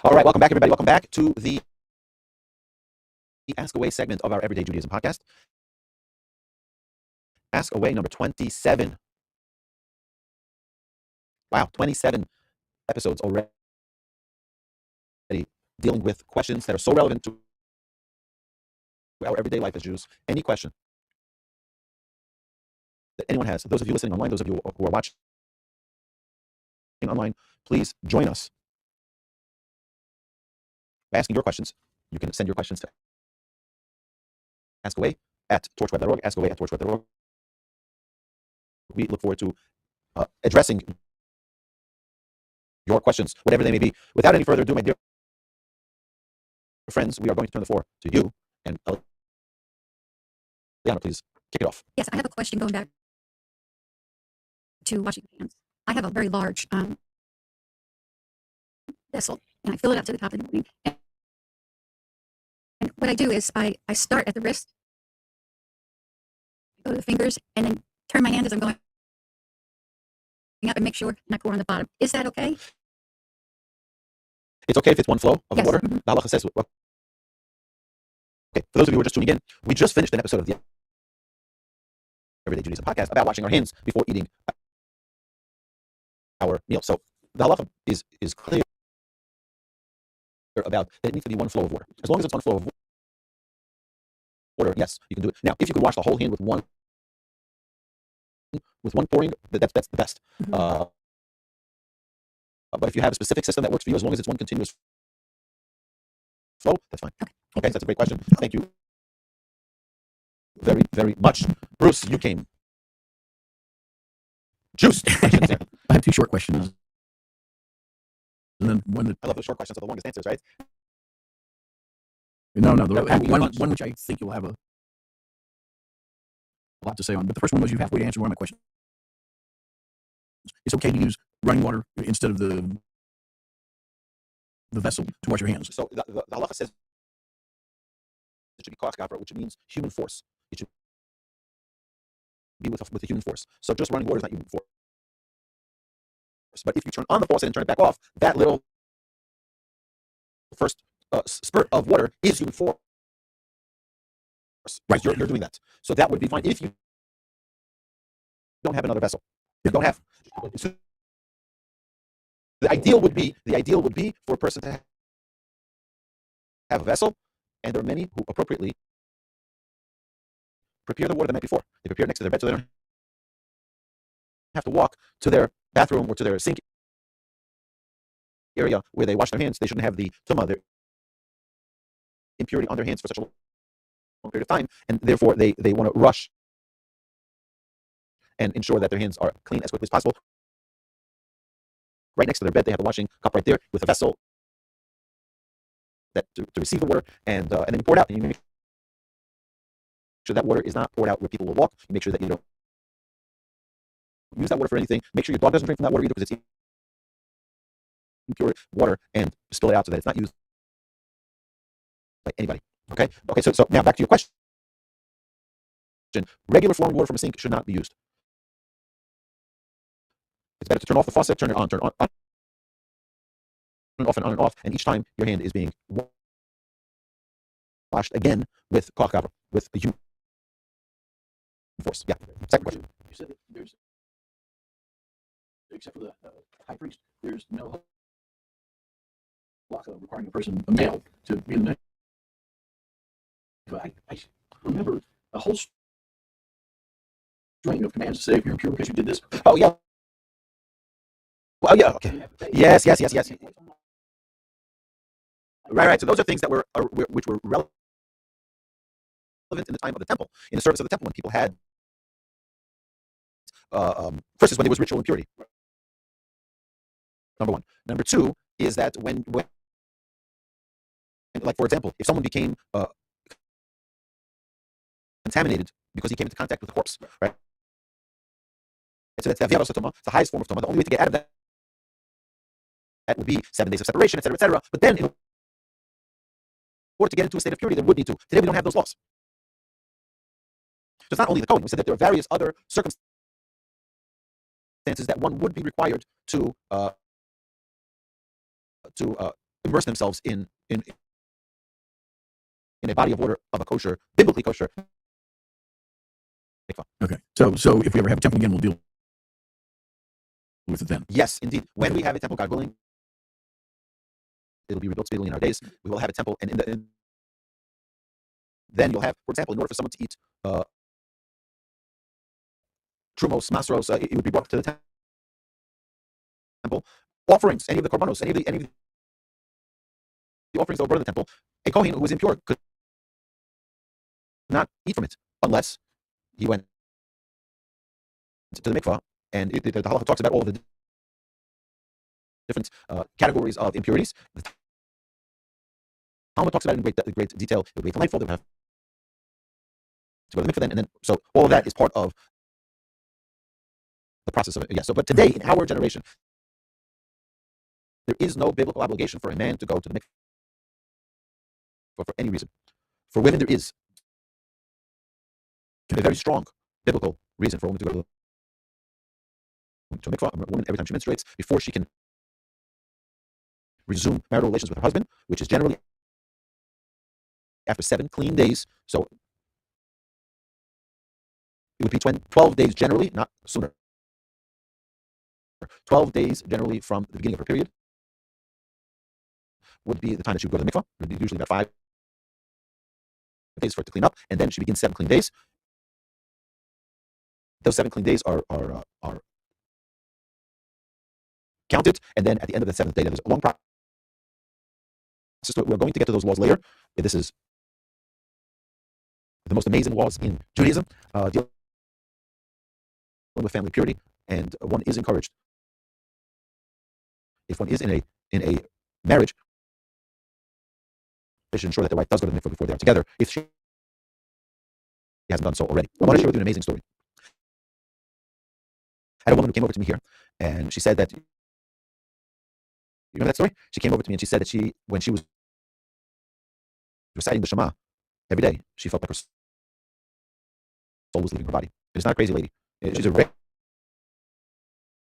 All right, welcome back, everybody. Welcome back to the Ask Away segment of our Everyday Judaism podcast. Ask Away number 27. Wow, 27 episodes already dealing with questions that are so relevant to our everyday life as Jews. Any question that anyone has, those of you listening online, those of you who are watching online, please join us by asking your questions. You can send your questions to askaway@torchweb.org, askaway@torchweb.org. We look forward to addressing your questions, whatever they may be. Without any further ado, my dear friends, we are going to turn the floor to you. And Liana, please kick it off. Yes, I have a question going back to washing hands. I have a very large vessel, and I fill it up to the top in the morning. And what I do is I start at the wrist, go to the fingers, and then turn my hand as I'm going up and make sure and I pour on the bottom. Is that okay? It's okay if it's one flow of Yes. water. The halacha says, okay, for those of you who are just tuning in, we just finished an episode of the Everyday Judaism podcast about washing our hands before eating our meal. So the halacha is clear about that it needs to be one flow of water. As long as it's one flow of water, yes, you can do it. Now, if you could wash the whole hand with one pouring, that's the best. Mm-hmm. But if you have a specific system that works for you, as long as it's one continuous flow, that's fine. Okay, so that's a great question. Thank you very, very much. Bruce, you came juiced. I have two short questions. And then one that I love those short questions are the longest answers, right? one lunch. which I think you'll have a lot to say on. But the first one was you halfway to answer one of my questions. It's okay to use running water instead of the vessel to wash your hands. So the halacha says it should be koach gavra, which means human force. It should be with a human force. So just running water is not human force. But if you turn on the faucet and turn it back off, that little first spurt of water is human force. Right, you're doing that. So that would be fine if you don't have another vessel. You don't have. So the ideal would be for a person to have a vessel, and there are many who appropriately prepare the water the night before. They prepare it next to their bed so they don't have to walk to their bathroom or to their sink area where they wash their hands. They shouldn't have the tumah, their impurity on their hands for such a long period of time, and therefore they want to rush and ensure that their hands are clean as quickly as possible. Right next to their bed, they have a washing cup right there with a vessel that to receive the water, and then you pour it out. And you make sure that water is not poured out where people will walk. You make sure that you don't use that water for anything. Make sure your dog doesn't drink from that water either, because it's impure water, and spill it out so that it's not used by anybody. Okay. So now back to your question. Regular flowing water from a sink should not be used. It's better to turn off the faucet, turn it on, turn on and off and on and off, and each time your hand is being washed again with koach gavra, with the human force. Yeah. Second question. You said that there's, except for the high priest, there's no halacha requiring a person, a male, to be in the mikvah. I remember a whole string of commands to say if you're impure because you did this. Oh yeah. Well, yeah. Okay. Yes. Right. So those are things that which were relevant in the time of the temple, in the service of the temple, when people had first is when there was ritual impurity. Number one. Number two is that when like for example, if someone became contaminated because he came into contact with the corpse, right? So that's the highest form of tumah. The only way to get out of that would be 7 days of separation, etc., etc. But then, in order to get into a state of purity, there would need to. Today, we don't have those laws. So it's not only the code. We said that there are various other circumstances that one would be required to immerse themselves in a body of water of a kosher, biblically kosher mikvah. Okay. So if we ever have a temple again, we'll deal with it then. Yes, indeed. When we have a temple, God willing, it'll be rebuilt speedily in our days. We will have a temple, and then you'll have, for example, in order for someone to eat trumos, masros, it would be brought to the temple. Offerings, any of the korbanos, any of the offerings that were brought in the temple, a kohen who was impure could not eat from it unless he went to the mikvah, and the halacha talks about all the different categories of impurities. The Talmud talks about it in great detail. It would be delightful. They would have to go to the mikvah then, and then so all of that is part of the process of it. Yeah. So, but today in our generation, there is no biblical obligation for a man to go to the mikvah for any reason. For women, there is a very strong biblical reason for a woman to go to a mikvah. A woman, every time she menstruates, before she can resume marital relations with her husband, which is generally after 7 clean days. So it would be 12 days generally, not sooner. 12 days generally from the beginning of her period would be the time that she would go to the mikvah. It would be usually about 5 days for it to clean up, and then she begins 7 clean days. Those 7 clean days are counted, and then at the end of the 7th day, there's a long process. We're going to get to those laws later. This is the most amazing laws in Judaism, dealing with family purity, and one is encouraged, if one is in a marriage, they should ensure that their wife does go to the mikvah before they are together, if she hasn't done so already. I want to share with you an amazing story. I had a woman who came over to me here, and she said that, you remember that story? She came over to me and she said that when she was reciting the Shema every day, she felt like her soul was leaving her body. It's not a crazy lady. She's a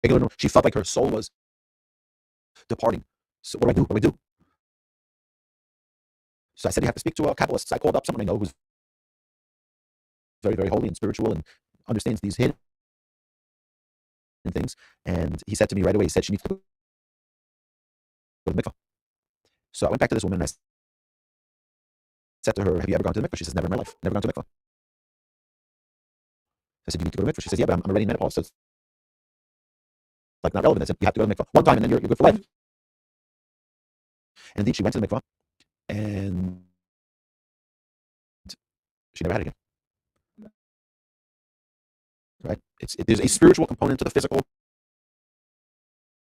regular. She felt like her soul was departing. So what do I do? So I said, you have to speak to a Kabbalist. So I called up someone I know who's very, very holy and spiritual and understands these hidden things. And he said to me right away, he said she needs to go to the mikvah. So I went back to this woman and I said to her, have you ever gone to the mikvah? She says, never in my life, never gone to the mikvah. I said, you need to go to the mikvah. She says, yeah, but I'm already in menopause, so it's like not relevant. I said, you have to go to the mikvah one time and then you're good for life. And indeed, she went to the mikvah and she never had it again. Right? There's a spiritual component to the physical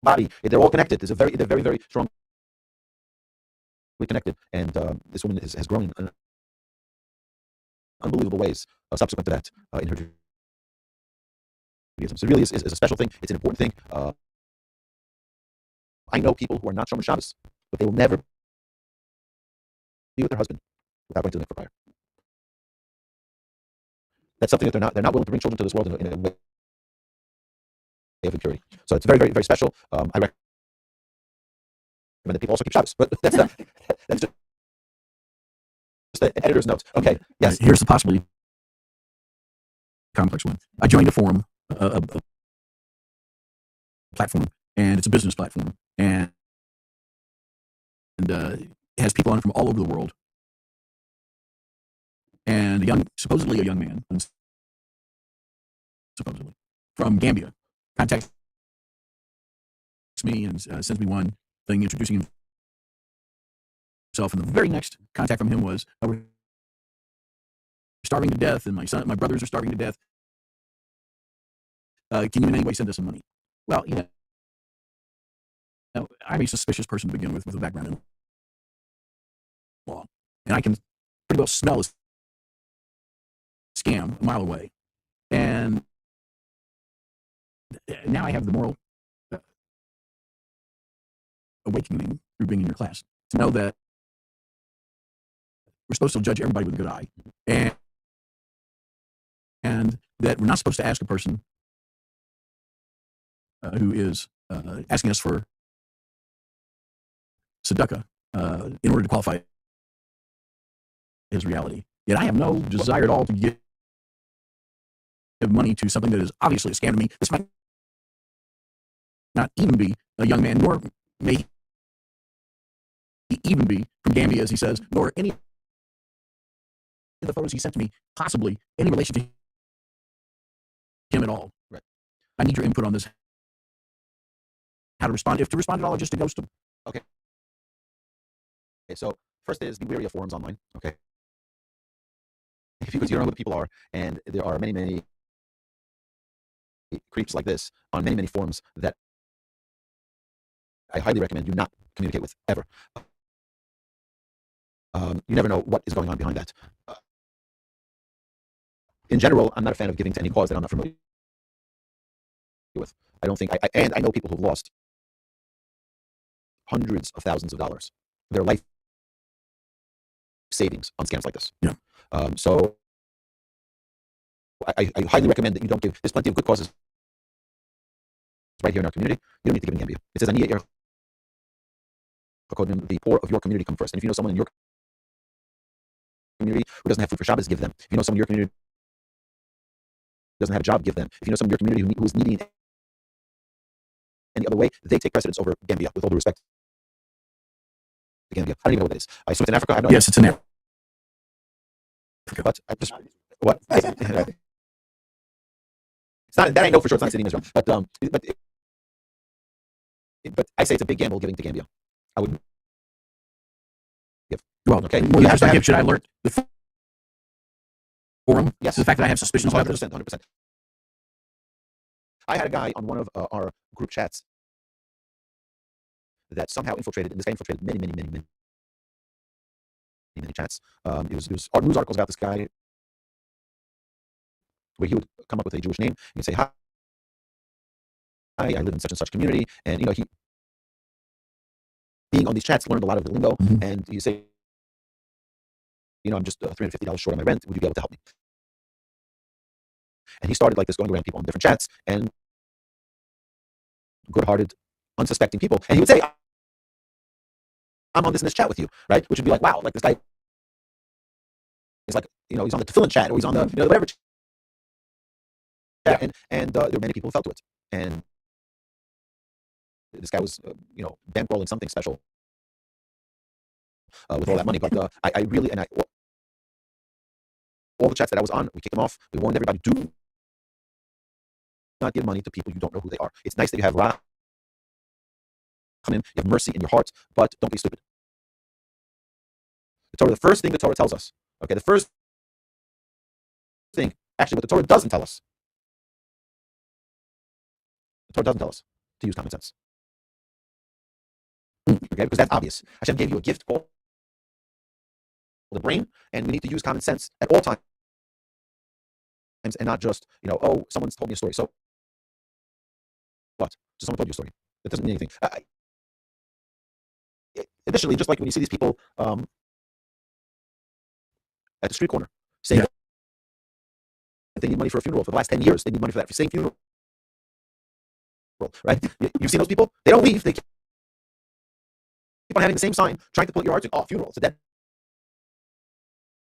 body. They're all connected. They're very, very strongly connected. And this woman has grown in unbelievable ways subsequent to that in her Judaism. So it really is a special thing. It's an important thing. I know people who are not Shomer Shabbos, but they will never be with their husband without going to the mikvah prior. That's something that they're not willing to bring children to this world in a way of impurity. So it's very, very, very special. I recommend that people also keep Shabbos, but that's just an editor's note. Okay, yes. Here's the possibly complex one. I joined a forum, a platform, and it's a business platform, and it has people on it from all over the world. And supposedly a young man, supposedly from Gambia, contacts me and sends me one thing introducing himself. And the very next contact from him was, we're starving to death, and my brothers are starving to death. Can you in any way send us some money? Well, I'm a suspicious person to begin with a background in law, and I can pretty well smell a scam a mile away. And now I have the moral awakening through being in your class to know that we're supposed to judge everybody with a good eye, and that we're not supposed to ask a person who is asking us for tzedakah in order to qualify as reality. Yet I have no desire at all to give money to something that is obviously a scam to me. This might not even be a young man, nor may he even be from Gambia, as he says, nor any of the photos he sent to me, possibly any relation to him at all. Right. I need your input on this. How to respond, if to respond at all, or just to ghost him. Okay, so first is be wary of forums online, okay? Because you don't know who the people are, and there are many creeps like this on many forums that I highly recommend you not communicate with, ever. You never know what is going on behind that. In general, I'm not a fan of giving to any cause that I'm not familiar with. I don't think, I know people who've lost hundreds of thousands of dollars, their life savings on scams like this. Yeah. So I highly recommend that you don't give. There's plenty of good causes right here in our community. You don't need to give in Gambia. It says, the poor of your community come first. And if you know someone in your community who doesn't have food for Shabbos, give them. If you know someone in your community who doesn't have a job, give them. If you know someone in your community who is needy in any other way, they take precedence over Gambia, with all due respect to Gambia. I don't even know what that is. I assume it's in Africa. I have no idea. Yes, it's in Africa. But I just, what? It's not, that I know for sure. It's not sitting in Israel. But I say it's a big gamble giving to Gambia. I would give. Well, okay. Well, should I alert the forum? Yes. The fact that I have suspicions about this? 100%. I had a guy on one of our group chats that somehow infiltrated, and this guy infiltrated many chats. It was news articles about this guy where he would come up with a Jewish name and say, hi, I live in such and such community, and he, being on these chats, learned a lot of the lingo. And you say, I'm just $350 short on my rent. Would you be able to help me? And he started like this, going around people on different chats, and good-hearted, unsuspecting people. And he would say, I'm on this chat with you, right? Which would be like, wow, like this guy is like, he's on the tefillin chat, or he's on the, whatever chat. Yeah. And there were many people who fell to it. And this guy was, bankrolling something special with all that money. But I really, all the chats that I was on, we kicked them off. We warned everybody, do not give money to people you don't know who they are. It's nice that you have rachamim, you have mercy in your heart, but don't be stupid. The first thing the Torah tells us, okay, the first thing, actually what the Torah doesn't tell us, the Torah doesn't tell us to use common sense. Okay, because that's obvious. Hashem gave you a gift called the brain, and we need to use common sense at all times, and not just, someone's told me a story. So what? Just someone told you a story. That doesn't mean anything. Additionally, just like when you see these people at the street corner saying that they need money for a funeral for the last 10 years, they need money for that same funeral, right? You've seen those people? They don't leave. They keep on having the same sign, trying to put your heart in, funeral. It's a dead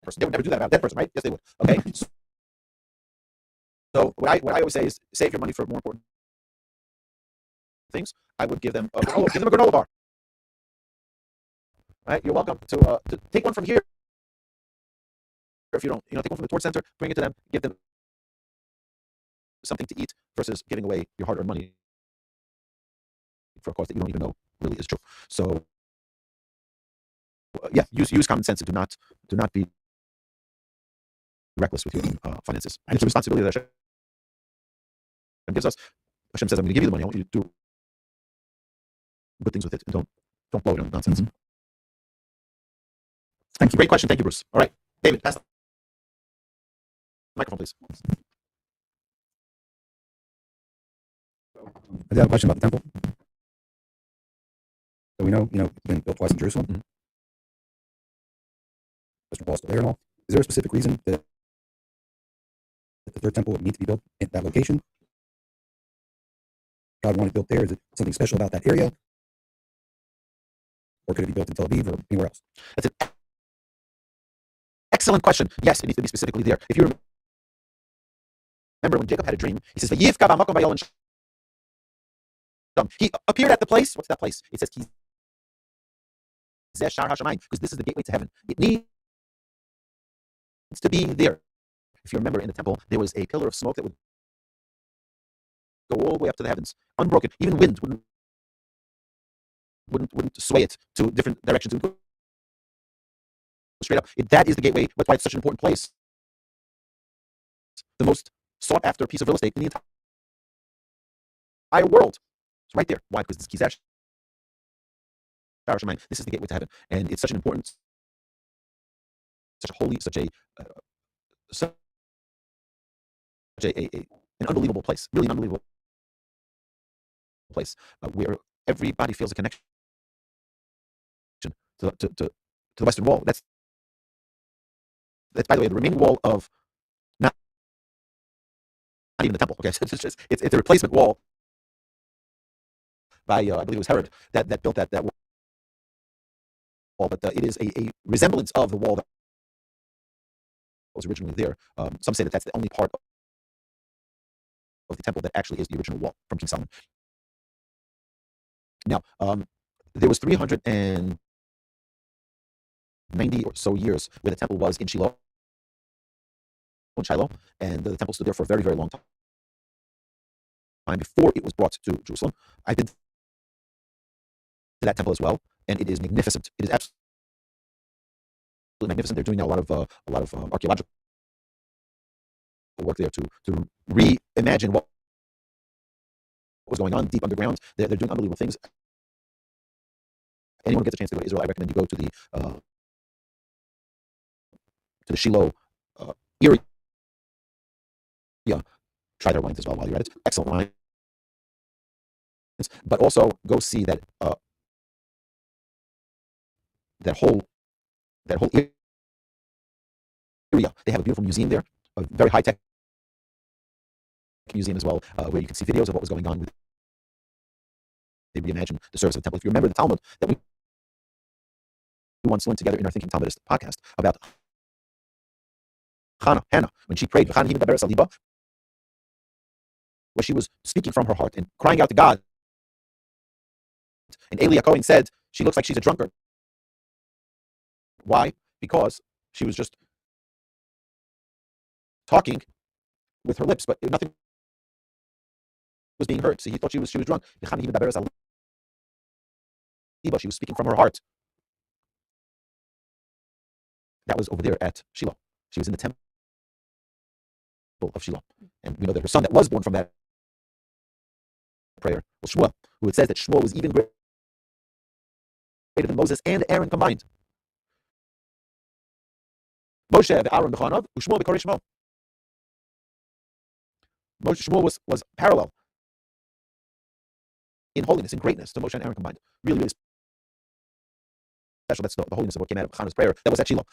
person. They would never do that about a dead person, right? Yes, they would. Okay. So what I always say is, save your money for more important things. I would give them a granola bar. Right? You're welcome to take one from here. If you don't, take one from the torch center, bring it to them, give them something to eat, versus giving away your hard-earned money for a cause that you don't even know really is true. So use common sense, and do not be reckless with your finances. And it's a responsibility that Hashem gives us. Hashem says, I'm going to give you the money. I want you to do good things with it, and don't blow it on nonsense. Thank you. Great question. Thank you, Bruce. All right, David, pass the microphone, please. I have a question about the temple. So we know, it's been built twice in Jerusalem. Western Wall is still there and all. Is there a specific reason that the third temple would need to be built at that location? God wanted it built there. Is it something special about that area? or could it be built in Tel Aviv or anywhere else? That's an excellent question. Yes, it needs to be specifically there. If you remember when Jacob had a dream, he says, "Vayivka b'makom vayol Sham." He appeared at the place. What's that place? It says, because this is the gateway to heaven. It needs to be there. If you remember, in the temple, there was a pillar of smoke that would go all the way up to the heavens, unbroken. Even wind wouldn't sway it to different directions. It would go straight up. That is the gateway. That's why it's such an important place. The most sought after piece of real estate in the entire world. It's right there. Why? Because this Kizash. This is the gateway to heaven, and it's such an important, such a holy, such an unbelievable place. Really, an unbelievable place where everybody feels a connection to the Western Wall. That's by the way the remaining wall of not even the temple. Okay, so it's a replacement wall by I believe it was Herod that built that wall. But it is a resemblance of the wall that was originally there. Some say that that's the only part of the temple that actually is the original wall from King Solomon. Now, there was 390 or so years where the temple was in Shiloh, and the temple stood there for a very, very long time before it was brought to Jerusalem. I've been to that temple as well, and it is magnificent. It is absolutely magnificent. They're doing now a lot of archaeological work there to reimagine what was going on deep underground. They're doing unbelievable things. Anyone who gets a chance to go to Israel, I recommend you go to the Shiloh area. Try their wines as well while you're at it. Excellent wines. But also go see that whole area. They have a beautiful museum there, a very high-tech museum as well, where you can see videos of what was going on. They reimagine the service of the temple. If you remember the Talmud that we once learned together in our Thinking Talmudist podcast about Hannah, when she prayed, where she was speaking from her heart and crying out to God. And Eli Cohen said, she looks like she's a drunkard. Why? Because she was just talking with her lips, but nothing was being heard. So he thought she was drunk. She was speaking from her heart. That was over there at Shiloh. She was in the temple of Shiloh. And we know that her son that was born from that prayer was Shmuel, who it says that Shmuel was even greater than Moses and Aaron combined. Moshe Aaron b'chanav, Shmuel b'korei Shmo. Shmuel was parallel in holiness, in greatness to Moshe and Aaron combined. Really, really special. That's the holiness of what came out of Hannah's prayer. That was at Shiloh.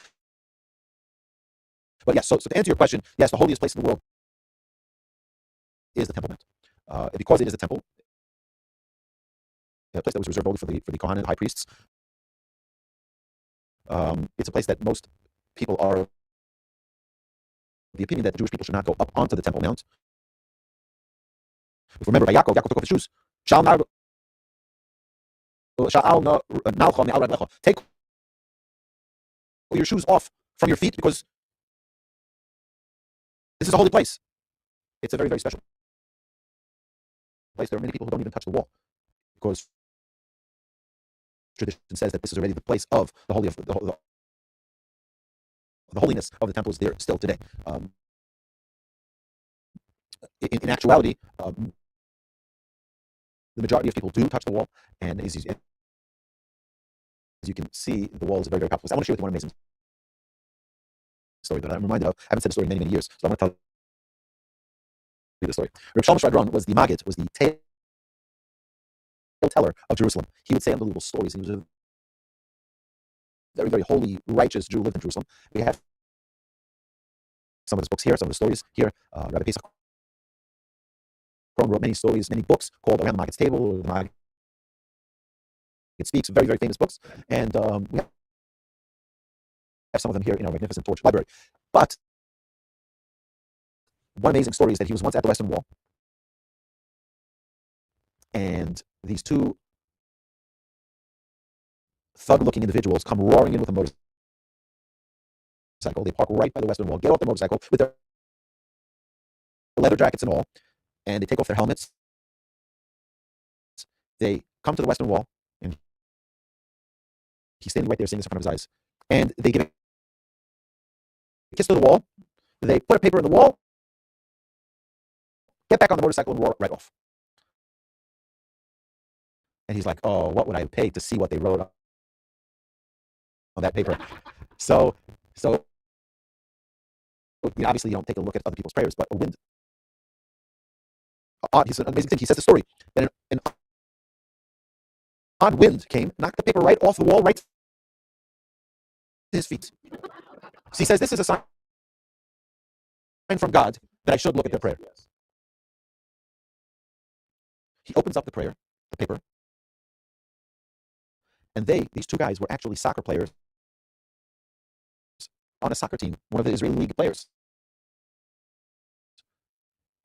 But yes, so to answer your question, yes, the holiest place in the world is the Temple Mount. Because it is a temple, a place that was reserved only for the Kohanim, high priests. It's a place that most people are of the opinion that the Jewish people should not go up onto the Temple Mount. If you remember, by Yaakov took off his shoes. Take your shoes off from your feet, because this is a holy place. It's a very, very special place. There are many people who don't even touch the wall, because tradition says that this is already the place of the holy of the holiness of the temple is there still today. In actuality, the majority of people do touch the wall, and as you can see, the wall is a very, very powerful place. I want to share with you one amazing story that I'm reminded of. I haven't said the story in many, many years, so I'm going to tell you the story. Reb Shlomo Shvadron was the Maggid, was the tale teller of Jerusalem. He would say unbelievable stories. He was a very, very holy, righteous Jew who lived in Jerusalem. We have some of his books here, some of the stories here. Rabbi Pesach wrote many stories, many books called Around the Maggid's Table, or the Maggid's It Speaks, very, very famous books. And we have some of them here in our magnificent Torch library. But one amazing story is that he was once at the Western Wall, and these two thug-looking individuals come roaring in with a motorcycle. They park right by the Western Wall, get off the motorcycle with their leather jackets and all, and they take off their helmets. They come to the Western Wall, and he's standing right there seeing this in front of his eyes. And they give a kiss to the wall. They put a paper in the wall, get back on the motorcycle, and roar right off. And he's like, oh, what would I pay to see what they wrote on that paper? So obviously you don't take a look at other people's prayers, but a wind. He's an amazing thing. He says the story that an odd wind came, knocked the paper right off the wall, right to his feet. So he says this is a sign from God that I should look at their prayer. He opens up the paper, and these two guys, were actually soccer players on a soccer team, one of the Israeli league players.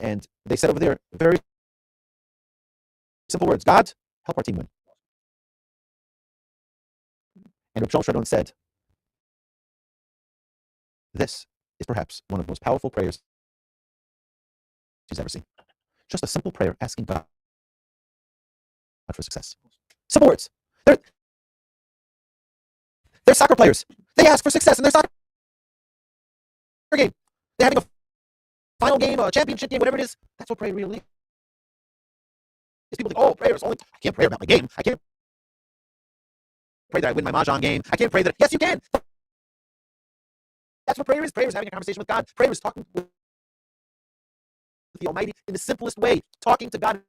And they said over there very simple words: God, help our team win. And Rabbi Shlomo said, this is perhaps one of the most powerful prayers he's ever seen. Just a simple prayer asking God for success. Simple words. They're soccer players. They ask for success in their soccer game. They're having a final game, a championship game, whatever it is. That's what prayer really is. People think, oh, prayer is only, I can't pray about my game. I can't pray that I win my mahjong game. I can't pray that. Yes, you can. That's what prayer is. Prayer is having a conversation with God. Prayer is talking with the Almighty in the simplest way. Talking to God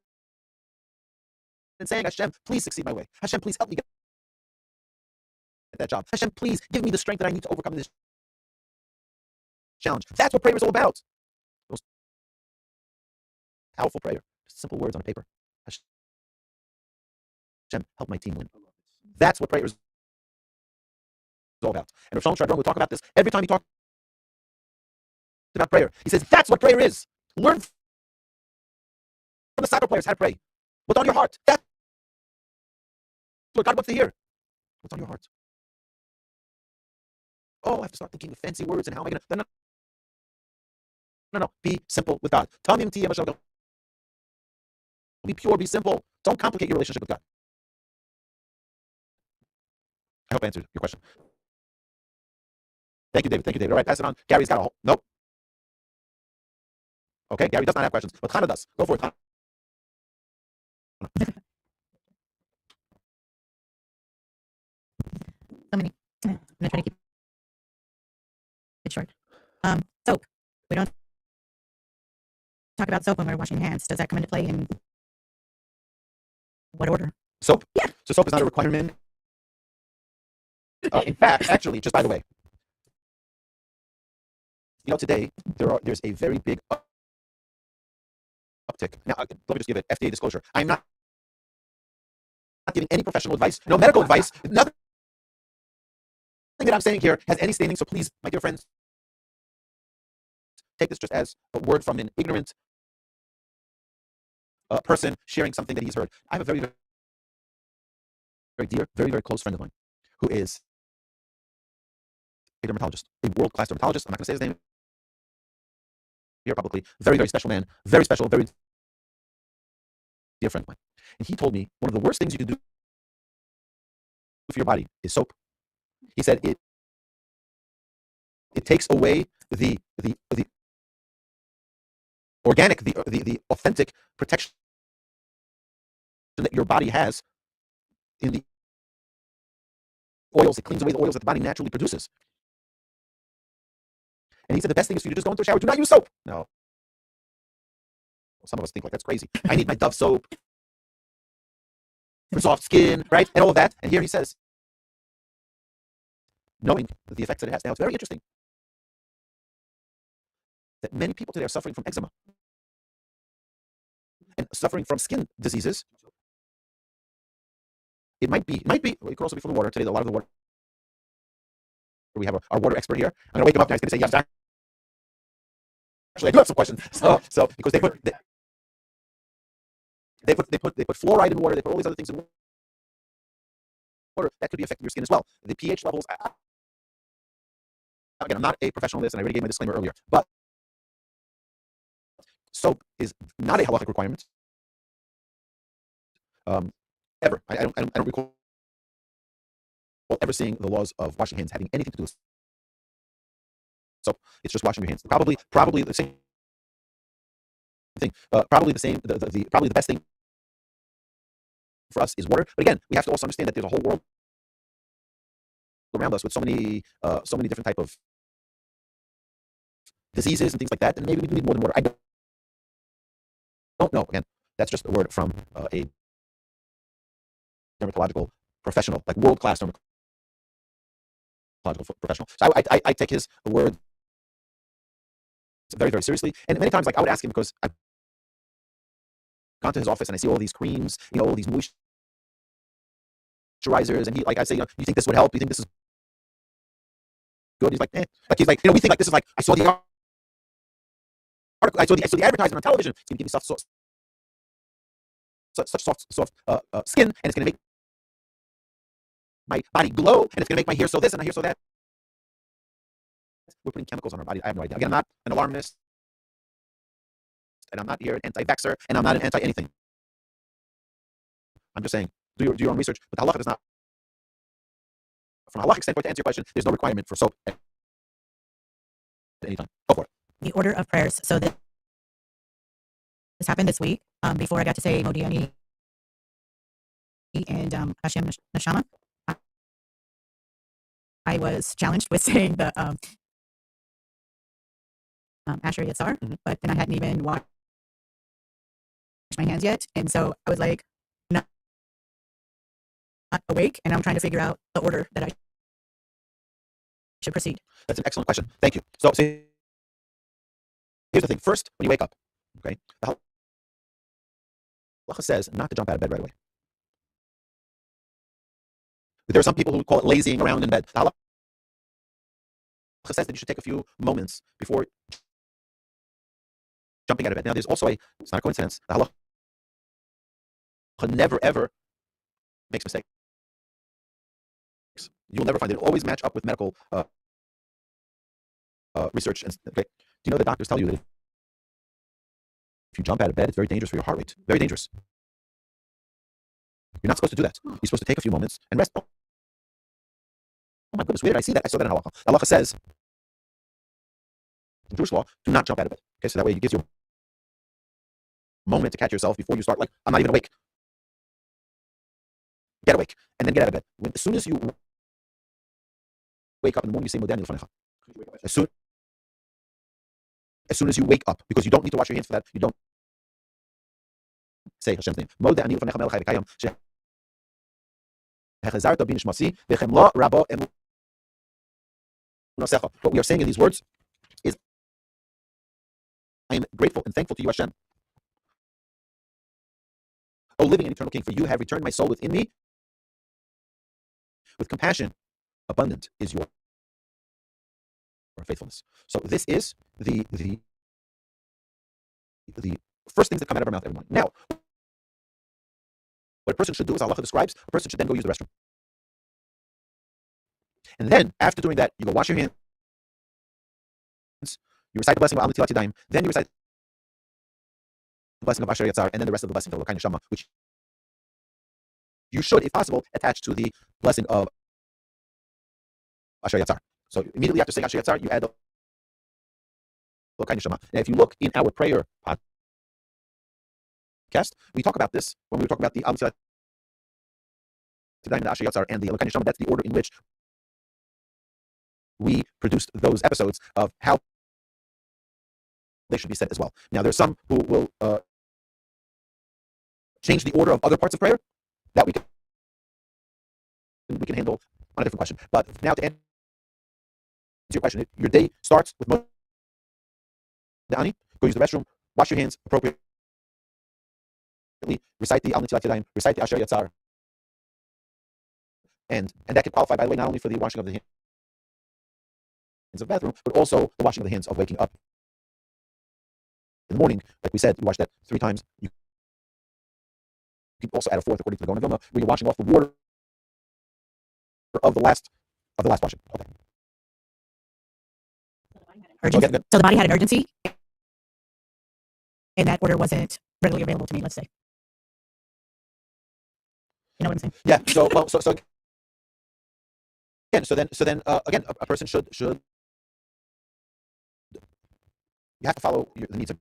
and saying, Hashem, please succeed my way. Hashem, please help me get that job. Hashem, please give me the strength that I need to overcome this challenge. That's what prayer is all about. Most powerful prayer. Just simple words on paper. Hashem, help my team win. That's what prayer is all about. And Rabbi Shlomo will talk about this every time he talks about prayer. He says, that's what prayer is. Learn from the soccer players how to pray. What's on your heart? That's what God wants to hear. What's on your heart? Oh, I have to start thinking of fancy words and how am I going to... No. Be simple with God. Be pure, be simple. Don't complicate your relationship with God. I hope I answered your question. Thank you, David. All right, pass it on. Gary's got a whole... Nope. Okay, Gary does not have questions, but Chana does. Go for it, Chana. So many. I'm going to try to keep it short. Soap. We don't talk about soap when we're washing hands. Does that come into play in what order? Soap? Yeah. So soap is not a requirement. In fact, actually, just by the way, today there's a very big uptick. Now, let me just give it FDA disclosure. I'm not giving any professional advice, no medical advice, nothing that I'm saying here has any standing. So please, my dear friends, take this just as a word from an ignorant person sharing something that he's heard. I have a very, very, very dear, very, very close friend of mine who is a dermatologist, a world-class dermatologist. I'm not going to say his name here publicly. Very, very special man, very special, very dear friend of mine. And he told me one of the worst things you can do for your body is soap. He said it takes away the organic, the authentic protection that your body has in the oils. It cleans away the oils that the body naturally produces. And he said the best thing is for you to just go into a shower. Do not use soap. No. Well, some of us think like that's crazy. I need my Dove soap for soft skin, right? And all of that. And here he says, knowing the effects that it has. Now, it's very interesting that many people today are suffering from eczema and suffering from skin diseases It might be. It could also be from the water. Today, a lot of the water. We have our water expert here. I'm gonna wake him up now. He's gonna say, "Yes, actually, I do have some questions." So because they put fluoride in water. They put all these other things in water that could be affecting your skin as well. The pH levels. Again, I'm not a professional in this, and I already gave my disclaimer earlier. But soap is not a halachic requirement. Ever. I don't recall ever seeing the laws of washing hands having anything to do with soap. It's just washing your hands. Probably the same thing. Probably the best thing for us is water. But again, we have to also understand that there's a whole world around us with so many different type of diseases and things like that, and maybe we do need more than water. I don't know. Again, that's just a word from a dermatological professional, like world-class dermatological professional. So I take his word very, very seriously. And many times, like, I would ask him, because I've gone to his office and I see all these creams, all these moisturizers, and I say, you think this would help? You think this is good? He's like, eh. Like, he's like, we think like this is like, I saw the article, I saw the advertisement on television. It's going to give me such soft skin, and it's going to make my body glow, and it's going to make my hair so this and my hair so that. We're putting chemicals on our body. I have no idea. Again, I'm not an alarmist, and I'm not here an anti-vaxxer, and I'm not an anti-anything. I'm just saying, do your own research. But the halacha does not, from a halachic standpoint, to answer your question, there's no requirement for soap at any time. Go for it. The order of prayers. So this happened this week. Before I got to say Modeh Ani and Hashem Neshama, I was challenged with saying the Asher Yatzar, but then I hadn't even washed my hands yet, and so I was like not awake, and I'm trying to figure out the order that I should proceed. That's an excellent question. Thank you. So here's the thing. First, when you wake up, okay, the halacha says not to jump out of bed right away. There are some people who call it lazying around in bed. The halacha says that you should take a few moments before jumping out of bed. Now, there's also it's not a coincidence, the halacha never ever makes mistakes. You'll never find it. It'll always match up with medical research. Okay, do you know the doctors tell you that if you jump out of bed, it's very dangerous for your heart rate. Very dangerous. You're not supposed to do that. You're supposed to take a few moments and rest. Oh my goodness, where did I see that? I saw that in halacha. The halacha says, in Jewish law, do not jump out of bed. Okay, so that way it gives you a moment to catch yourself before you start, like, I'm not even awake. Get awake, and then get out of bed. As soon as you wake up in the morning, you say Modeh Ani. As soon as you wake up, because you don't need to wash your hands for that, you don't say Hashem's name. Modeh Ani Elokai Neshama. What we are saying in these words is, I am grateful and thankful to you, Hashem. O living and eternal King, for you have returned my soul within me. With compassion, abundant is your faithfulness. So this is the first things that come out of our mouth every morning. Now, what a person should do, as halacha describes, a person should then go use the restroom. And then, after doing that, you go wash your hands, you recite the blessing of Netilat Yadayim, then you recite the blessing of Asher Yatzar, and then the rest of the blessing of Elokai Neshama, which you should, if possible, attach to the blessing of Asher Yatzar. So immediately after saying Asher Yatzar, you add the Elokai Neshama. Now, if you look in our prayer podcast, we talk about this when we talk about the Netilat Yadayim, the Asher Yatzar, and the Elokai Neshama. That's the order in which we produced those episodes of how they should be said as well. Now, there's some who will change the order of other parts of prayer. That we can handle on a different question. But now, to answer your question, your day starts with Modeh Ani. Go use the restroom, wash your hands appropriately, recite the Netilat Yadayim, recite the Asher Yatzar, and that could qualify, by the way, not only for the washing of the hands of the bathroom, but also the washing of the hands of waking up in the morning. Like we said, you wash that 3 times. You can also add a 4th according to the Gaon of Vilna, where you're washing off the water of the last washing. Okay. Urgency. Okay, So the body had an urgency, and that order wasn't readily available to me. Let's say. You know what I'm saying? Yeah. So again, again, a person should you have to follow the needs of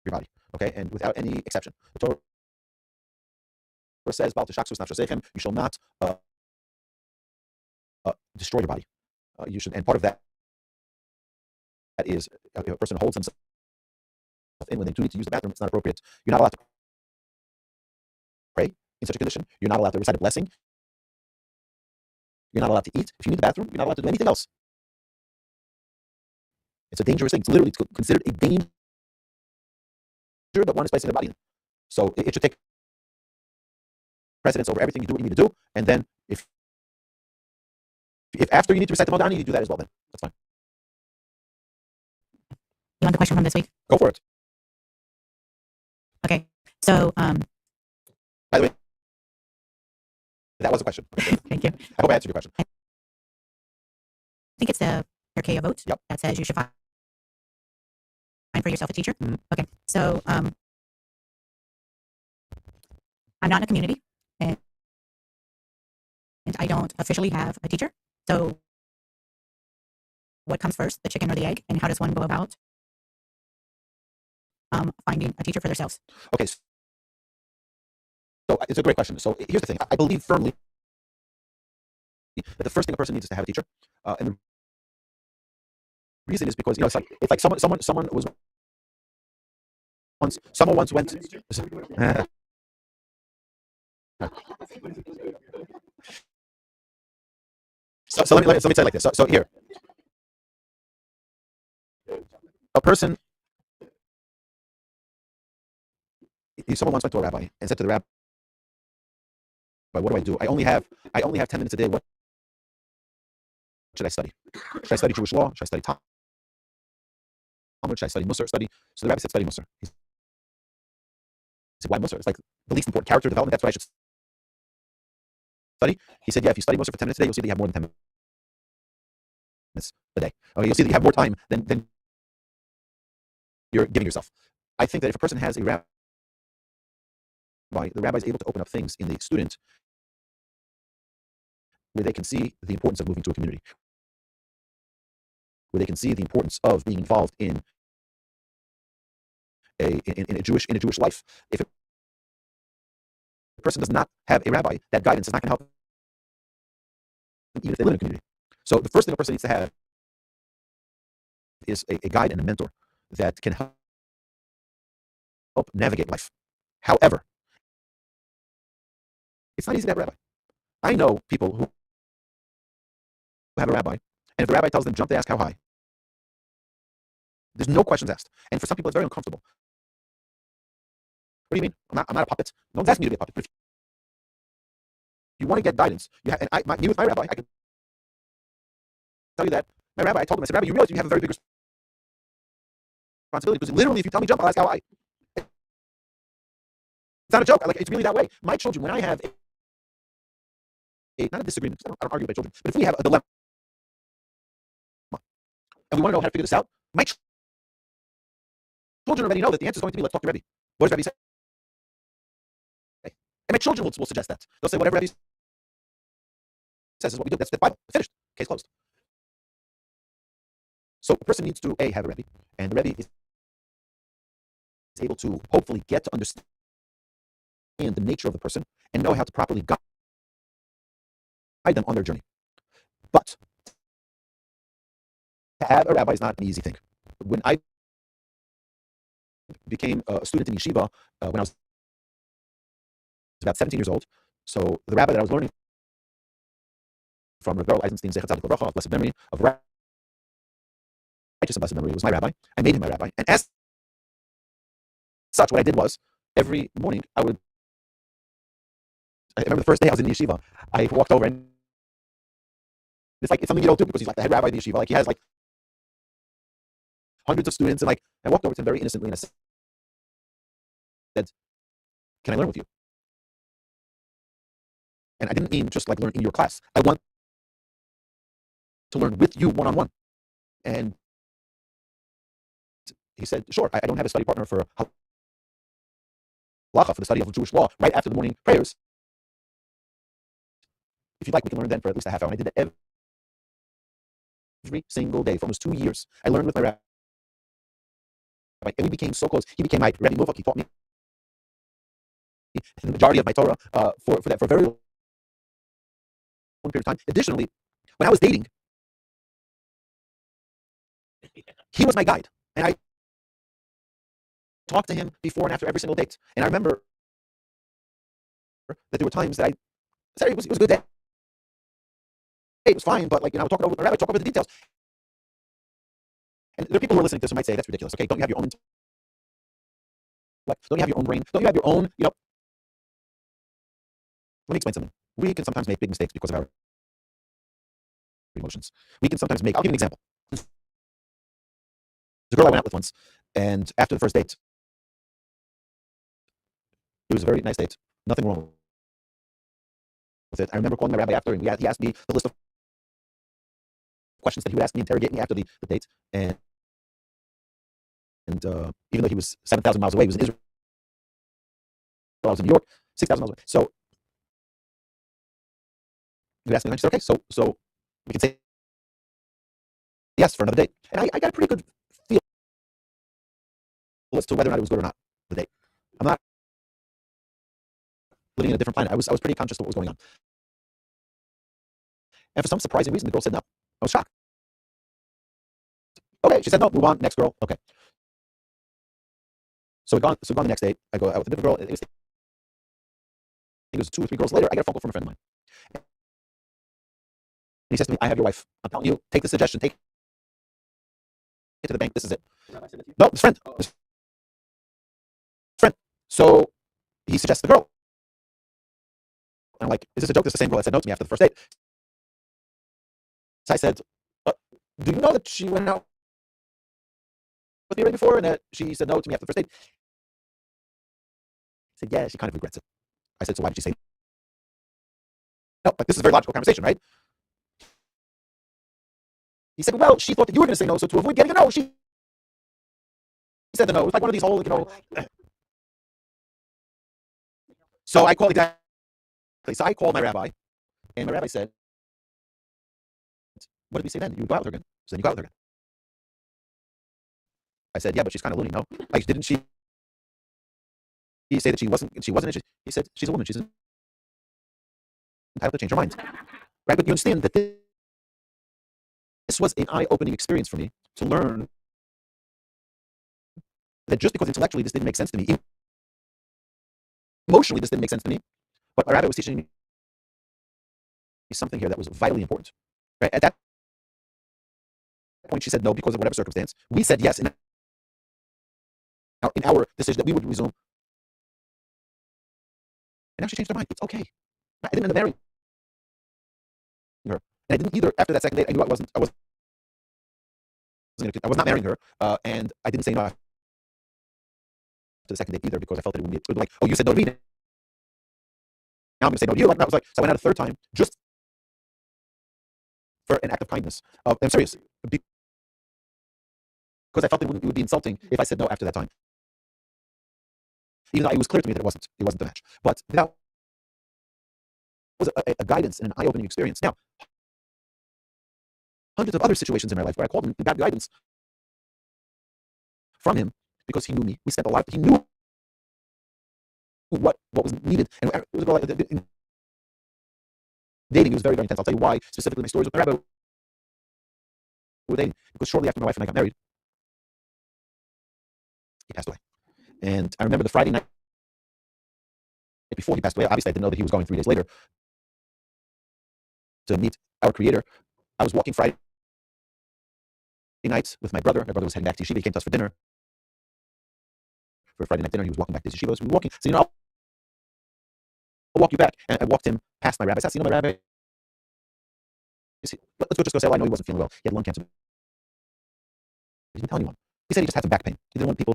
your body, okay, and without any exception. The Torah says, you shall not destroy your body. You should, and part of that is a person holds himself in when they do need to use the bathroom. It's not appropriate. You're not allowed to pray in such a condition. You're not allowed to recite a blessing. You're not allowed to eat. If you need the bathroom, you're not allowed to do anything else. It's a dangerous thing. It's literally considered a danger that one is placing their body in. So it should take precedence over everything. You do what you need to do, and then if after you need to recite the Modeh Ani, you do that as well. Then that's fine. You want the question from this week? Go for it. Okay. So, by the way, that was a question. Okay. Thank you. I hope I answered your question. I think it's the Elokai vote Yep. that says you should find for yourself a teacher. Mm-hmm. Okay. So, I'm not in a community, and I don't officially have a teacher. So, what comes first, the chicken or the egg? And how does one go about finding a teacher for themselves? Okay. So it's a great question. So here's the thing. I believe firmly that the first thing a person needs is to have a teacher. And the reason is because, it's like someone was once, someone once went. So let me say it like this. So here, a person, someone once went to a rabbi and said to the rabbi, "What do I do? I only have 10 minutes a day. What should I study? Should I study Jewish law? Should I study Talmud? Should I study Musar? Study?" So the rabbi said, "Study Musar." He said, "Why Musar? It's like the least important character development. That's what I should study." He said, "Yeah, if you study Musar for 10 minutes a day, you'll see that you have more than 10 minutes a day. Okay, you'll see that you have more time than you're giving yourself." I think that if a person has a rabbi, the rabbi is able to open up things in the student where they can see the importance of moving to a community, where they can see the importance of being involved in a Jewish life. If a person does not have a rabbi, that guidance is not going to help them, even if they live in a community. So the first thing a person needs to have is a guide and a mentor that can help navigate life. However, it's not easy to have a rabbi. I know people who have a rabbi, and if the rabbi tells them jump, they ask how high. There's no questions asked. And for some people, it's very uncomfortable. What do you mean? I'm not a puppet. No one's asking me to be a puppet. But if you want to get guidance, me with my rabbi, I can tell you that my rabbi, I told him, I said, "Rabbi, you realize you have a very big responsibility, because literally, if you tell me jump, I'll ask how high." It's not a joke. It's really that way. My children, when I have not a disagreement, I don't argue with my children, but if we have a dilemma and we want to know how to figure this out, my children already know that the answer is going to be, "Let's talk to Rabbi." What does Rabbi say? And my children will suggest that. They'll say, "Whatever Rabbi says is what we do. That's the Bible. Finished. Case closed." So a person needs to have a Rabbi, and the Rabbi is able to hopefully get to understand the nature of the person and know how to properly guide them on their journey. But to have a rabbi is not an easy thing. When I became a student in yeshiva when I was about 17 years old, so the rabbi that I was learning from, Rabbi Eisenstein, Zecher Tzadik Levracha, of blessed memory, of righteous and blessed memory, was my rabbi. I made him my rabbi, and as such, what I did was every morning I would I remember the first day I was in the yeshiva, I walked over and it's something you don't do because he's like the head rabbi of the yeshiva. Like he has like hundreds of students, and like I walked over to him very innocently and I said, "Can I learn with you?" And I didn't mean just like learn in your class. I want to learn with you one-on-one. And he said, "Sure. I don't have a study partner for halacha, for the study of Jewish law, right after the morning prayers. If you'd like, we can learn then for at least a half hour." And I did that every single day for almost 2 years. I learned with my rabbi, and we became so close. He became my Rabbi Movak. He taught me the majority of my Torah for a very long period of time. Additionally, when I was dating, he was my guide, and I talked to him before and after every single date. And I remember that there were times that I said it was a good day. It was fine, but like, I would talk it over with my rabbi, talk over the details. And there are people who are listening to this who might say, "That's ridiculous. Okay, don't you have your own intellect? Don't you have your own brain? Don't you have your own, Let me explain something. We can sometimes make big mistakes because of our emotions. We can sometimes I'll give you an example. The girl I went out with once, and after the first date, it was a very nice date. Nothing wrong with it. I remember calling my rabbi after, and he asked me the list of questions that he would ask me, interrogate me after the date. And even though he was 7,000 miles away, he was in Israel. I was in New York, 6,000 miles away. So he would ask me, and I said, "Okay, so we can say yes for another date." And I got a pretty good feel as to whether or not it was good or not, the date. I'm not living in a different planet. I was pretty conscious of what was going on. And for some surprising reason, the girl said no. I was shocked. Okay, she said no, move on, next girl. Okay. So we gone the next date. I go out with a different girl. It was 2 or 3 girls later. I get a phone call from a friend of mine. And he says to me, "I have your wife. I'm telling you, take the suggestion, take it to the bank. This is it." No, this friend. This friend. So he suggests the girl. And I'm like, "Is this a joke? This is the same girl that said no to me after the first date." So I said, "Do you know that she went out with me right before and that she said no to me after the first date?" He said, "Yeah, she kind of regrets it." I said, "So why did she say no?" Like, this is a very logical conversation, right? He said, "Well, she thought that you were going to say no, so to avoid getting a no, she said the no." It was like one of these whole, So I called exactly. So I called my rabbi, and my rabbi said, "What did we say then? You would go out with her again." So then you go out with her again. I said, "Yeah, but she's kind of loony, no? Like, didn't she say that she wasn't interested?" He said, "She's a woman. She's entitled to change her mind." Right? But you understand that this was an eye-opening experience for me to learn that just because intellectually this didn't make sense to me, emotionally this didn't make sense to me, but my rabbi was teaching me something here that was vitally important. Right? At that point, she said no because of whatever circumstance. We said yes in our decision that we would resume. And now she changed her mind. It's okay. I didn't end up marrying her. And I didn't either. After that second date, I knew I was not marrying her. And I didn't say no after the second date either because I felt that it wouldn't be like, "Oh, you said no to me. Now I'm going to say no to you." Like, that was like, so I went out a third time just for an act of kindness. I'm serious. Because I felt it would be insulting if I said no after that time. Even though it was clear to me that it wasn't the match. But that was a guidance and an eye-opening experience. Now, hundreds of other situations in my life where I called him and got guidance from him because he knew me. We spent a lot. He knew what was needed. And it was a girl in dating. It was very, very intense. I'll tell you why. Specifically, my stories with my rabbi were dating. Because shortly after my wife and I got married, he passed away. And I remember the Friday night before he passed away. Obviously, I didn't know that he was going 3 days later to meet our Creator. I was walking Friday night with my brother. My brother was heading back to yeshiva. He came to us for dinner. For Friday night dinner, he was walking back to his yeshiva. So we were walking. So, I'll walk you back. And I walked him past my rabbi. I said, my rabbi, let's just go say, I know he wasn't feeling well. He had lung cancer. He didn't tell anyone. He said he just had some back pain. He didn't want people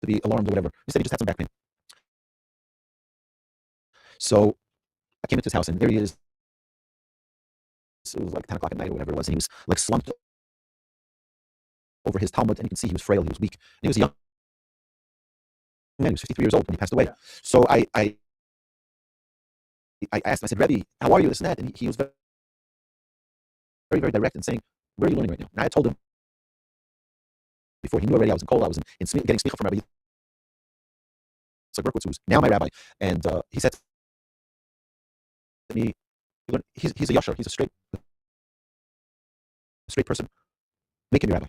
to be alarmed or whatever. He said he just had some back pain. So I came into his house, and there he is. It was like 10 o'clock at night or whatever it was. And he was like slumped over his Talmud, and you can see he was frail, he was weak. And he was young man, he was 53 years old when he passed away. Yeah. So I asked him, I said, Rabbi, how are you, this and that? And he was very, very direct in saying, where are you learning right now? And I told him before, he knew already I was in Kol, I was in getting smicha from Rabbi Berkowitz, who's now my rabbi. And he said to me, he's a yashar, he's a straight person. Make him your rabbi.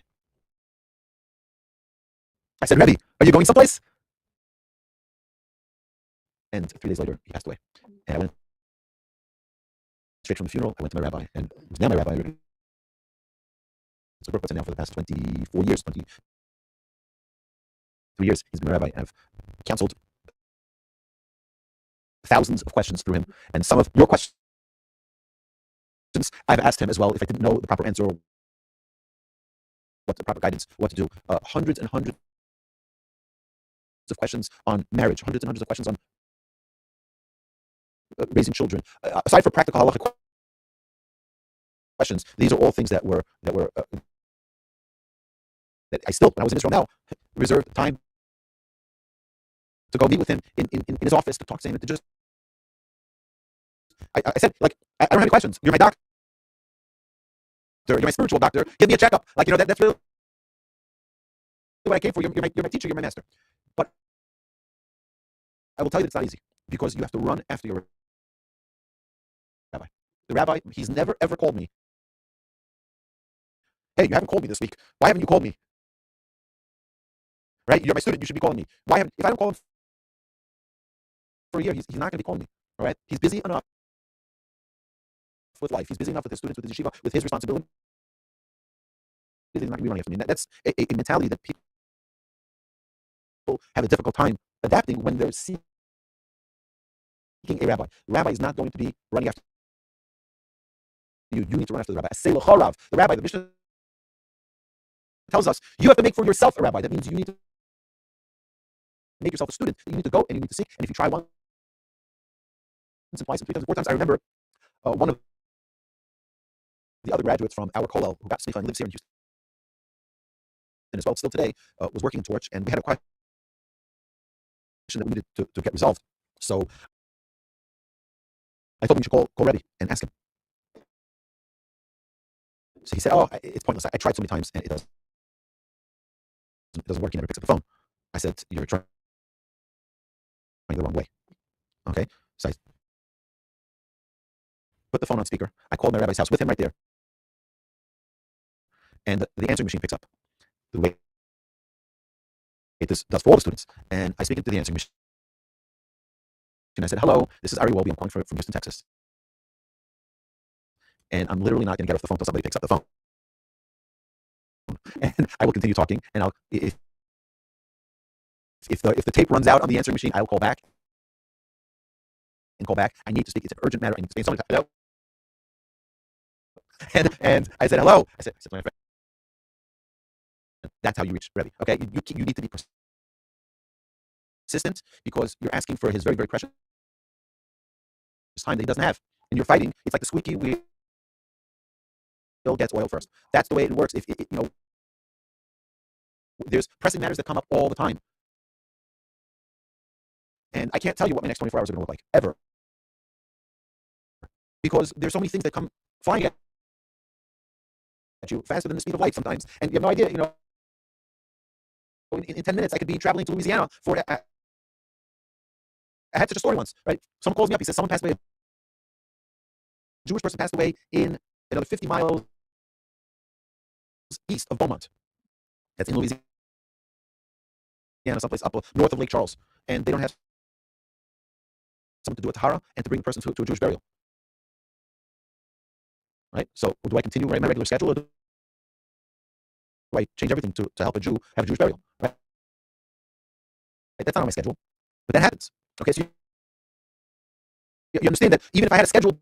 I said, Rabbi, are you going someplace? And 3 days later, he passed away. And I went straight from the funeral. I went to my rabbi, and he was now my rabbi. So Berkowitz now for the past 24 years, 23 years, he's been my rabbi. And I've counseled thousands of questions through him. And some of your questions, I've asked him as well if I didn't know the proper answer or what the proper guidance, what to do. Hundreds and hundreds of questions on marriage, hundreds and hundreds of questions on raising children. Aside from practical halachic questions, these are all things that I still, when I was in Israel now, reserved time to go meet with him in his office to talk to him and to just. I said, like, I don't have any questions. You're my doctor. You're my spiritual doctor. Give me a checkup. Like, that's really what I came for. You're my teacher. You're my master. But I will tell you that it's not easy because you have to run after your rabbi. The rabbi, he's never ever called me. Hey, you haven't called me this week. Why haven't you called me? Right? You're my student. You should be calling me. If I don't call him for a year, he's not going to be calling me. All right? He's busy enough with life. He's busy enough with his students, with his yeshiva, with his responsibility. He's not going to be running after me. That's a mentality that people have a difficult time adapting when they're seeking a rabbi. The rabbi is not going to be running after you. You need to run after the rabbi. The rabbi, the Mishnah tells us you have to make for yourself a rabbi. That means you need to make yourself a student. You need to go and you need to seek. And if you try once and twice and 3 times, 4 times, I remember one of the other graduates from our kollel who got smicha and lives here in Houston as well, still today, was working in Torch, and we had a question that we needed to get resolved. So I told him we should call Rabbi and ask him. So he said, "Oh, it's pointless. I tried so many times and it doesn't work. He never picks up the phone." I said, "You're trying the wrong way." Okay, so I put the phone on speaker. I called my rabbi's house with him right there, and the answering machine picks up the way it does for all the students. And I speak into the answering machine. And I said, "Hello, this is Ari Wolbe. I'm calling from Houston, Texas. And I'm literally not going to get off the phone until somebody picks up the phone. And I will continue talking. And if the tape runs out on the answering machine, I'll call back. And call back. I need to speak. It's an urgent matter. I need to speak. Somebody, hello." And I said, "Hello." I said to my friend, "That's how you reach Rabbi. Okay, you need to be persistent because you're asking for his very, very precious time that he doesn't have, and you're fighting. It's like the squeaky wheel gets oil first. That's the way it works. If there's pressing matters that come up all the time, and I can't tell you what my next 24 hours are going to look like ever, because there's so many things that come flying at you faster than the speed of light sometimes, and you have no idea. In 10 minutes, I could be traveling to Louisiana for. I had such a story once, right? Someone calls me up. He says someone passed away. A Jewish person passed away in another 50 miles east of Beaumont. That's in Louisiana, someplace up north of Lake Charles, and they don't have something to do with tahara and to bring the person to a Jewish burial. Right? So, do I continue my regular schedule, or do I change everything to help a Jew have a Jewish burial? Right? That's not on my schedule, but that happens. Okay, so You understand that even if I had a scheduled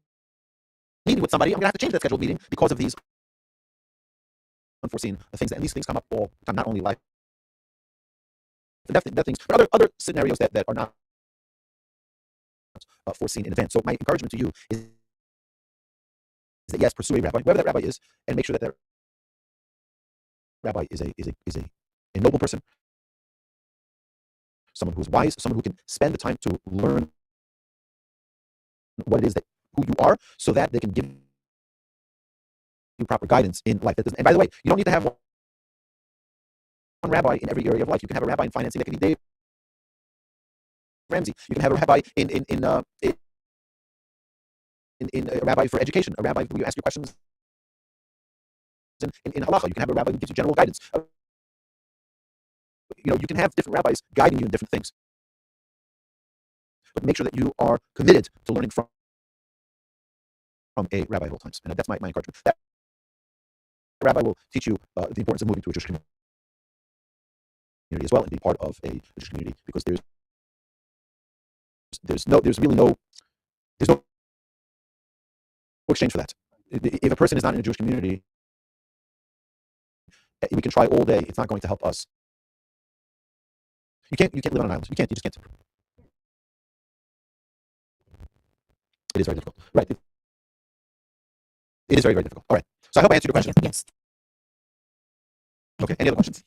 meeting with somebody, I'm going to have to change that scheduled meeting because of these unforeseen things. And these things come up all the time, not only life and death things, but other scenarios that are not foreseen in advance. So my encouragement to you is that yes, pursue a rabbi, whoever that rabbi is, and make sure that rabbi is a noble person, someone who is wise, someone who can spend the time to learn what it is that who you are, so that they can give you proper guidance in life. And by the way, you don't need to have one rabbi in every area of life. You can have a rabbi in financing that can be Dave Ramsey. You can have a rabbi in a rabbi for education, a rabbi who you ask your questions in halacha. You can have a rabbi who gives you general guidance. You can have different rabbis guiding you in different things, but make sure that you are committed to learning from a rabbi at all times. And that's my encouragement. That rabbi will teach you the importance of moving to a Jewish community as well, and be part of a Jewish community, because there's no exchange for that. If a person is not in a Jewish community, we can try all day. It's not going to help us. You can't live on an island. You just can't. It is very difficult. Right. It is very, very difficult. All right. So I hope I answered your question. Yes. Okay. Any other questions?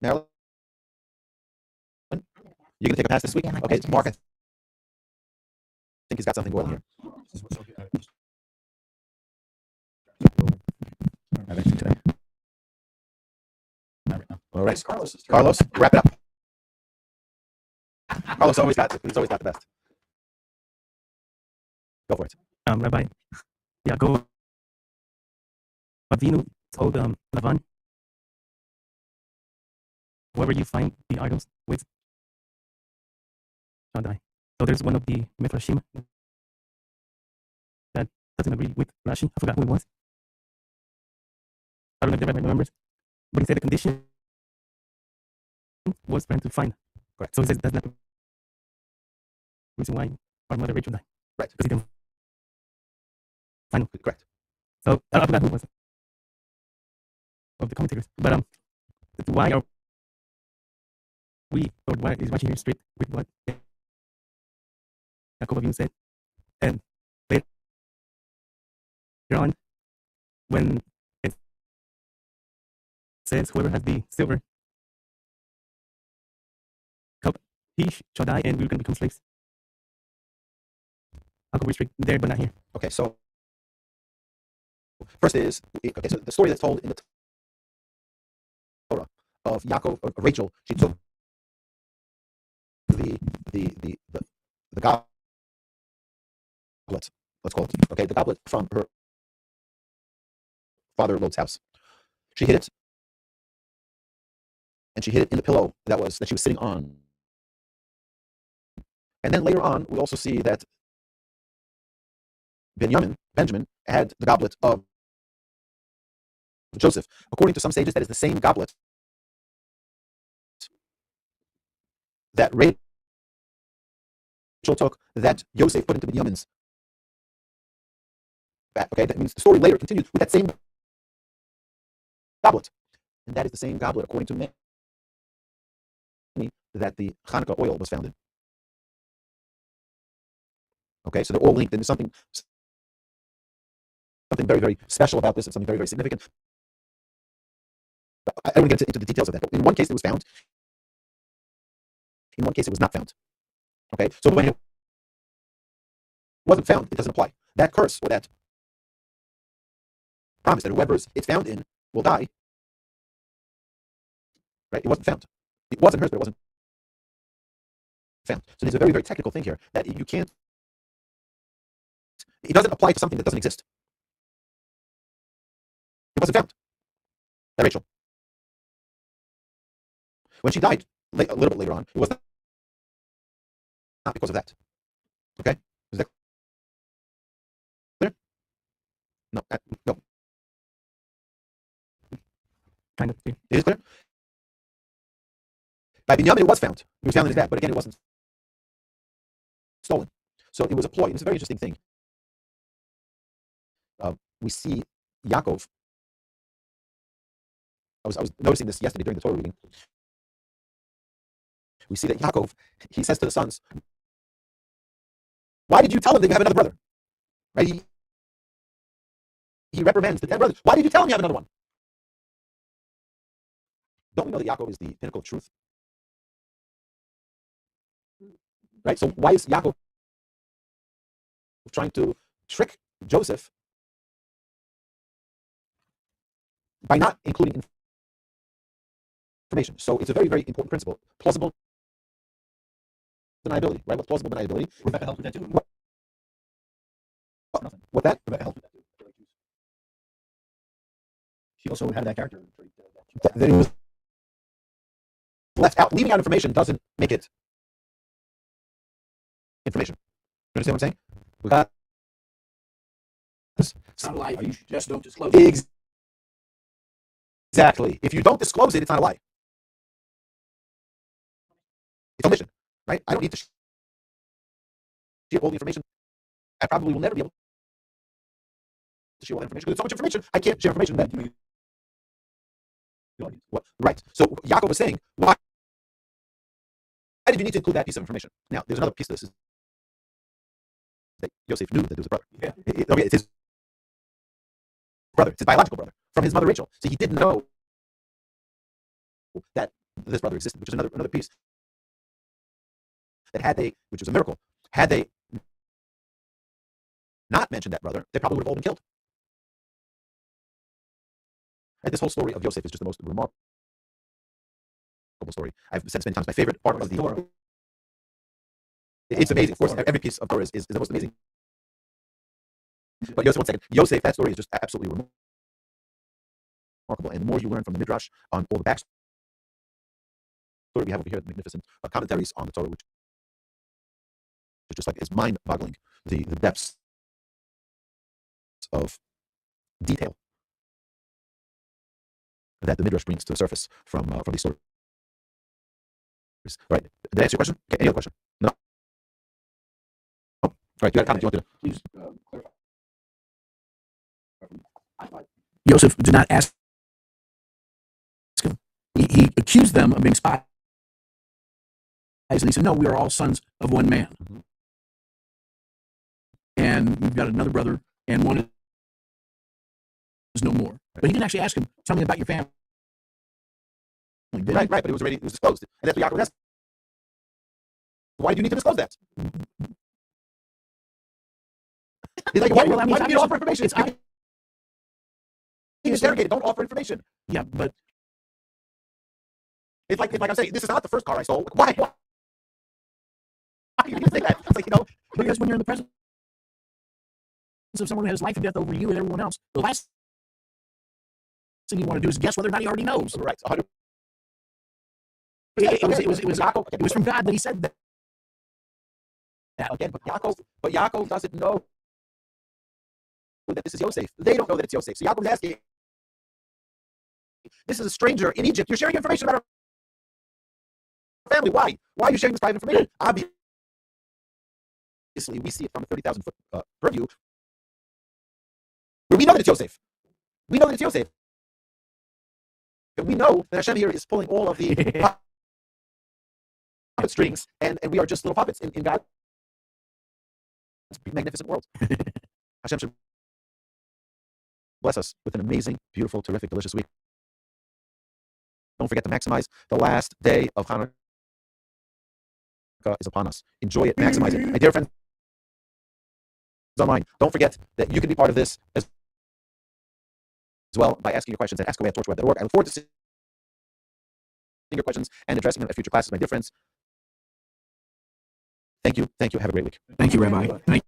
Marilyn? You're going to take a pass this week? Yeah, my Okay. question Mark, is- I think he's got something going here. I think today. Not right now. All right. Carlos. Carlos, wrap it up. Carlos always got it. He's always got the best. Go for it. Rabbi Yaakov Avinu told Lavan, whoever you find the idols with shall die. So there's one of the Mefarshim that doesn't agree with Rashi. I forgot who it was. I don't know if the rabbi remembers, but he said the condition was for him to find. Correct. So he says that's not the reason why our mother Rachel died. Right. Because he didn't find him. Correct. So I forgot who it was of the commentators. But why are we, or why is Rashi here strict with what Yaakov Avinu said? And later on, when it says whoever has the silver cup, he shall die, and we're going to become slaves. How can we strict there but not here? Okay. So first is so the story that's told in the Torah of Yaakov, of Rachel. She took the goblet. Let's call it. Okay, the goblet from her father Lot's house. She hid it, and she hid it in the pillow that she was sitting on. And then later on, we also see that Benjamin had the goblet of Joseph. According to some sages, that is the same goblet that Rachel took, that Yosef put into Benjamin's bag. Okay, that means the story later continues with that same goblet, and that is the same goblet, according to many, that the Hanukkah oil was found in. Okay, so they're all linked, and there's something very, very special about this, and something very, very significant. But I don't want to get into the details of that. But in one case, it was found. In one case, it was not found. Okay, so when it wasn't found, it doesn't apply. That curse, or that promise that whoever it's found in will die. Right? It wasn't found. It wasn't hers, but it wasn't found. So there's a very, very technical thing here that you can't. It doesn't apply to something that doesn't exist. It wasn't found by Rachel. When she died a little bit later on, it was not because of that. Okay? Is that clear? No. No. Kind of. Yeah. It is clear? By Binyamin, it was found. It was found in his bag, but again, it wasn't stolen. So it was a ploy. It was a very interesting thing. We see Yaakov. I was noticing this yesterday during the Torah reading. We see that Yaakov, he says to the sons, "Why did you tell him that you have another brother?" Right? He reprimands the 10 brothers. Why did you tell him you have another one? Don't we know that Yaakov is the pinnacle of truth? Right? So why is Yaakov trying to trick Joseph by not including information? So it's a very, very important principle. Plausible deniability, right? What's plausible deniability? Rebecca helped with that too. What that? Rebecca helped with that too. She also had that character trait. That he was left out. Leaving out information doesn't make it information. You understand what I'm saying? It's not a lie. You just don't disclose it. Exactly. If you don't disclose it, it's not a lie. It's omission, right? I don't need to share all the information. I probably will never be able to share all the information because it's so much information. I can't share information that. What? Right. So Yaakov was saying, why did you need to include that piece of information? Now, there's another piece to this. Is that Yosef knew that there was a brother. Yeah. It's his brother. It's his biological brother from his mother Rachel. So he didn't know that this brother existed, which is another piece. That which was a miracle, had they not mentioned that brother, they probably would have all been killed. Right? This whole story of Yosef is just the most remarkable story. I've said this many times. My favorite part of the Torah. It's amazing. Of course, every piece of Torah is the most amazing. But Yosef, one second. Yosef, that story is just absolutely remarkable. And the more you learn from the Midrash on all the backstory we have over here, the magnificent commentaries on the Torah, which is just like is mind-boggling. The depths of detail that the Midrash brings to the surface from these stories. Right? Did I answer your question? Okay, any other question? No. Oh, right. You got a comment? You want to? Please clarify. Joseph did not ask him. He accused them of being spies, and he said, "No, we are all sons of one man, and we've got another brother, and one is no more." But he didn't actually ask him, "Tell me about your family." Right, but it was disclosed, and that's what Yaakov asked. Why do you need to disclose that? He's like, why do you need to offer information? It's interrogated. Don't offer information. Yeah, but it's like I'm saying, this is not the first car I stole. Why? Why are you going to say that? It's like, because when you're in the presence of someone who has life and death over you and everyone else, the last thing you want to do is guess whether or not he already knows. Right. 100%. It was from God that he said that. Again, but Yaakov doesn't know that this is Yosef. They don't know that it's Yosef. So Yaakov's asking, this is a stranger in Egypt. You're sharing information about our family. Why? Why are you sharing this private information? Obviously, we see it from a 30,000 foot purview, where we know that it's Yosef. We know that it's Yosef. And we know that Hashem here is pulling all of the puppet strings, and we are just little puppets in God's magnificent world. Hashem should bless us with an amazing, beautiful, terrific, delicious week. Don't forget to maximize the last day of Hanukkah is upon us. Enjoy it, maximize it. My dear friends online, don't forget that you can be part of this as well by asking your questions at askaway@torchweb.org. I look forward to seeing your questions and addressing them at future classes. My dear friends, thank you. Have a great week. Thank you, Rabbi.